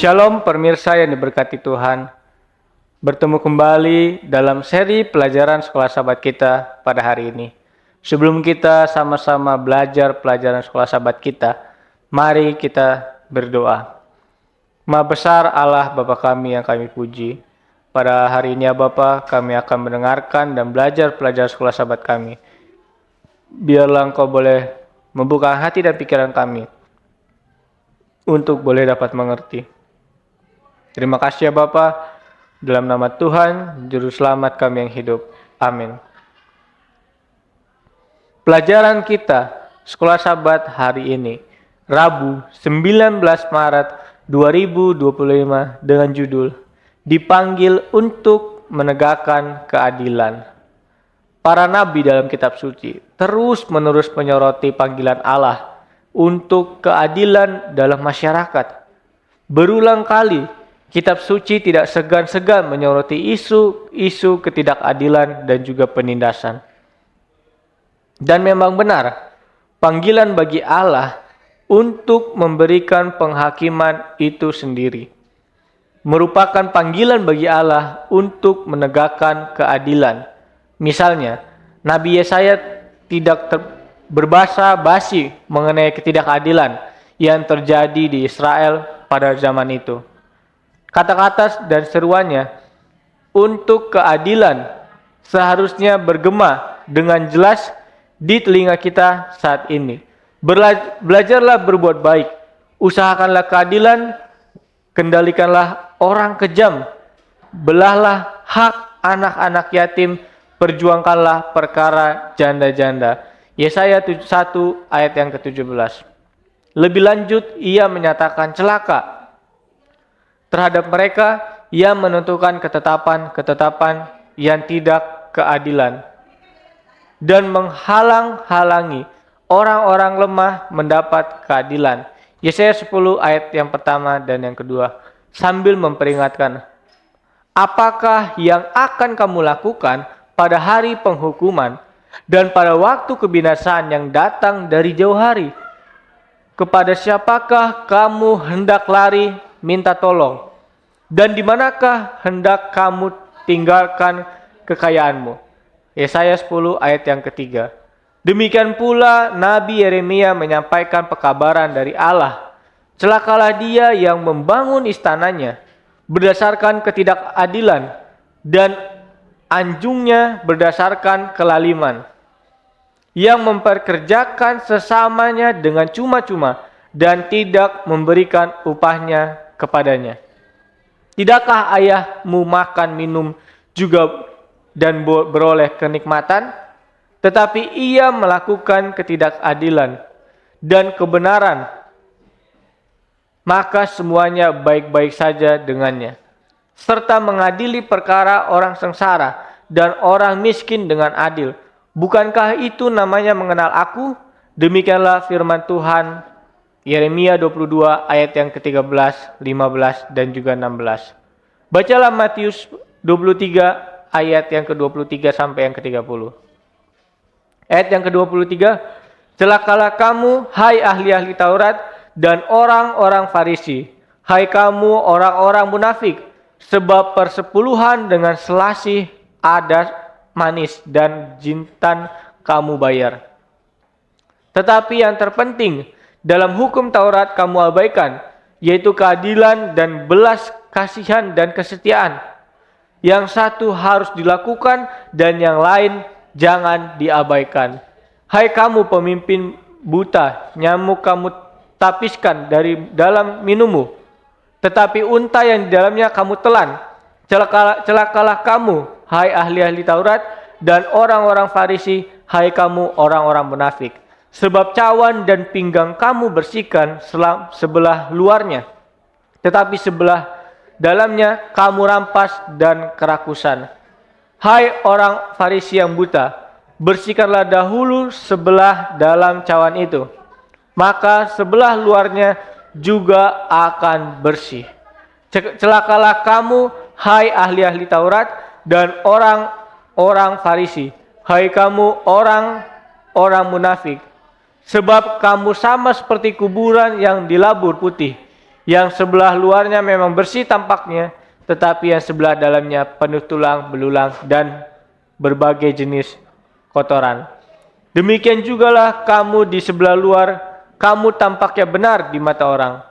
Shalom pemirsa yang diberkati Tuhan. Bertemu kembali dalam seri pelajaran Sekolah Sahabat kita pada hari ini. Sebelum kita sama-sama belajar pelajaran Sekolah Sahabat kita, mari kita berdoa. Maha besar Allah Bapa kami yang kami puji. Pada hari ini ya Bapa, kami akan mendengarkan dan belajar pelajaran Sekolah Sahabat kami. Biarlah Engkau boleh membuka hati dan pikiran kami untuk boleh dapat mengerti. Terima kasih ya Bapa, dalam nama Tuhan, Juru Selamat kami yang hidup. Amin. Pelajaran kita, Sekolah Sahabat hari ini, Rabu 19 Maret 2025 dengan judul, Dipanggil untuk Menegakkan Keadilan. Para nabi dalam kitab suci terus-menerus menyoroti panggilan Allah untuk keadilan dalam masyarakat. Berulang kali, kitab suci tidak segan-segan menyoroti isu-isu ketidakadilan dan juga penindasan. Dan memang benar, panggilan bagi Allah untuk memberikan penghakiman itu sendiri merupakan panggilan bagi Allah untuk menegakkan keadilan. Misalnya, Nabi Yesaya tidak berbahasa basi mengenai ketidakadilan yang terjadi di Israel pada zaman itu. Kata-kata dan seruannya untuk keadilan seharusnya bergema dengan jelas di telinga kita saat ini. Belajarlah berbuat baik, usahakanlah keadilan, kendalikanlah orang kejam, belahlah hak anak-anak yatim, perjuangkanlah perkara janda-janda. Yesaya 1 ayat yang ke-17. Lebih lanjut, ia menyatakan celaka terhadap mereka yang menentukan ketetapan-ketetapan yang tidak keadilan dan menghalang-halangi orang-orang lemah mendapat keadilan. Yesaya 10 ayat yang pertama dan yang kedua, sambil memperingatkan, apakah yang akan kamu lakukan pada hari penghukuman dan pada waktu kebinasaan yang datang dari jauh hari? Kepada siapakah kamu hendak lari minta tolong? Dan di manakah hendak kamu tinggalkan kekayaanmu? Yesaya 10 ayat yang ketiga. Demikian pula Nabi Yeremia menyampaikan pekabaran dari Allah. Celakalah dia yang membangun istananya berdasarkan ketidakadilan dan anjungnya berdasarkan kelaliman, yang memperkerjakan sesamanya dengan cuma-cuma dan tidak memberikan upahnya kepadanya. Tidakkah ayahmu makan minum juga dan beroleh kenikmatan? Tetapi ia melakukan ketidakadilan dan kebenaran, maka semuanya baik-baik saja dengannya, serta mengadili perkara orang sengsara dan orang miskin dengan adil. Bukankah itu namanya mengenal aku? Demikianlah firman Tuhan. Yeremia 22 ayat yang ke-13, 15 dan juga 16. Bacalah Matius 23 ayat yang ke-23 sampai yang ke-30. Ayat yang ke-23, celakalah kamu, hai ahli-ahli Taurat dan orang-orang Farisi, hai kamu orang-orang munafik, sebab persepuluhan dengan selasih ada manis dan jintan kamu bayar. Tetapi yang terpenting dalam hukum Taurat kamu abaikan, yaitu keadilan dan belas kasihan dan kesetiaan. Yang satu harus dilakukan dan yang lain jangan diabaikan. Hai kamu pemimpin buta, nyamuk kamu tapiskan dari dalam minummu, tetapi unta yang di dalamnya kamu telan. Celakalah kamu, hai ahli-ahli Taurat dan orang-orang Farisi, hai kamu orang-orang munafik. Sebab cawan dan pinggang kamu bersihkan sebelah luarnya, tetapi sebelah dalamnya kamu rampas dan kerakusan. Hai orang Farisi yang buta, bersihkanlah dahulu sebelah dalam cawan itu, maka sebelah luarnya juga akan bersih. Celakalah kamu, hai ahli-ahli Taurat dan orang-orang Farisi, hai kamu orang-orang munafik, sebab kamu sama seperti kuburan yang dilabur putih, Yang sebelah luarnya memang bersih tampaknya, tetapi yang sebelah dalamnya penuh tulang, belulang, dan berbagai jenis kotoran. Demikian jugalah kamu di sebelah luar, kamu tampaknya benar di mata orang,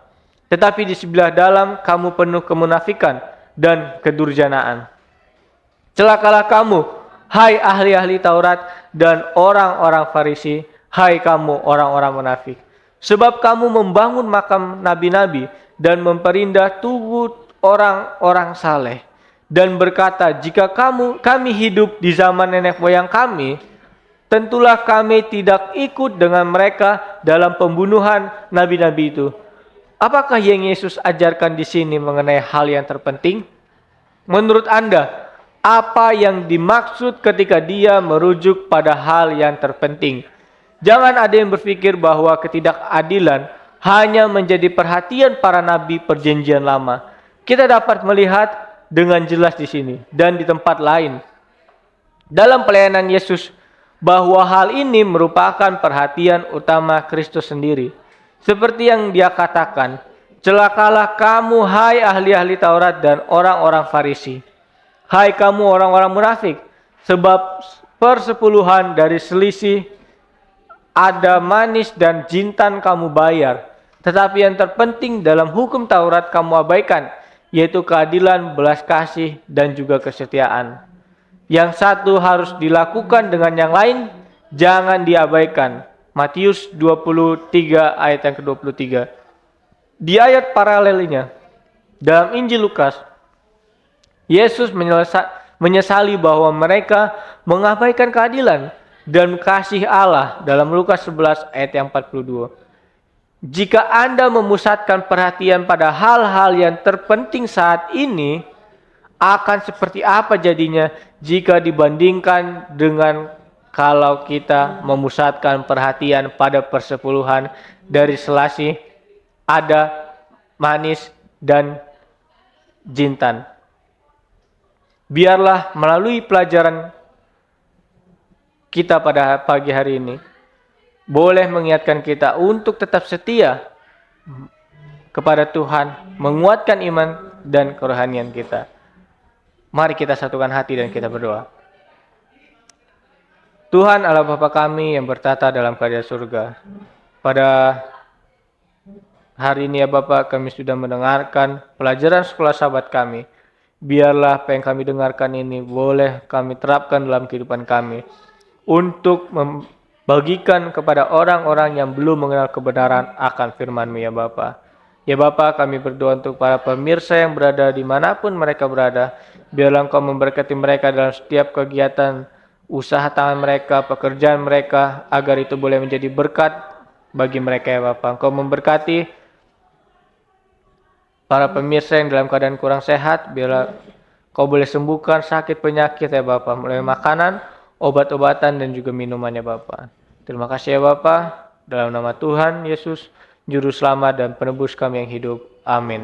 tetapi di sebelah dalam kamu penuh kemunafikan dan kedurjanaan. Celakalah kamu, hai ahli-ahli Taurat dan orang-orang Farisi, hai kamu orang-orang munafik. Sebab kamu membangun makam nabi-nabi dan memperindah tubuh orang-orang saleh, dan berkata, jika kami hidup di zaman nenek moyang kami, tentulah kami tidak ikut dengan mereka dalam pembunuhan nabi-nabi itu. Apakah yang Yesus ajarkan di sini mengenai hal yang terpenting? Menurut Anda, apa yang dimaksud ketika dia merujuk pada hal yang terpenting? Jangan ada yang berpikir bahwa ketidakadilan hanya menjadi perhatian para nabi perjanjian lama. Kita dapat melihat dengan jelas di sini dan di tempat lain dalam pelayanan Yesus bahwa hal ini merupakan perhatian utama Kristus sendiri. Seperti yang dia katakan, celakalah kamu hai ahli-ahli Taurat dan orang-orang Farisi. Hai kamu orang-orang munafik, sebab persepuluhan dari selisih ada manis dan jintan kamu bayar. Tetapi yang terpenting dalam hukum Taurat kamu abaikan, yaitu keadilan, belas kasih, dan juga kesetiaan. Yang satu harus dilakukan dengan yang lain, jangan diabaikan. Matius 23 ayat yang ke-23. Di ayat paralelnya, dalam Injil Lukas, Yesus menyesali bahwa mereka mengabaikan keadilan dan kasih Allah dalam Lukas 11 ayat yang 42. Jika Anda memusatkan perhatian pada hal-hal yang terpenting saat ini, akan seperti apa jadinya jika dibandingkan dengan kalau kita memusatkan perhatian pada persepuluhan dari selasih ada manis dan jintan. Biarlah melalui pelajaran kita pada pagi hari ini boleh mengingatkan kita untuk tetap setia kepada Tuhan, menguatkan iman dan kerohanian kita. Mari kita satukan hati dan kita berdoa. Tuhan Allah Bapa kami yang bertata dalam kerajaan surga. Pada hari ini ya Bapa, kami sudah mendengarkan pelajaran sekolah sahabat kami. Biarlah apa yang kami dengarkan ini boleh kami terapkan dalam kehidupan kami. Untuk membagikan kepada orang-orang yang belum mengenal kebenaran akan firman-Mu ya Bapa. Ya Bapa, kami berdoa untuk para pemirsa yang berada dimanapun mereka berada. Biarlah Engkau memberkati mereka dalam setiap kegiatan usaha tangan mereka, pekerjaan mereka, agar itu boleh menjadi berkat bagi mereka ya Bapa. Engkau memberkati para pemirsa yang dalam keadaan kurang sehat, biarlah Kau boleh sembuhkan sakit penyakit ya Bapa, melalui makanan, obat-obatan dan juga minumannya Bapa. Terima kasih ya Bapa, dalam nama Tuhan Yesus, Juru Selamat dan Penebus kami yang hidup. Amin.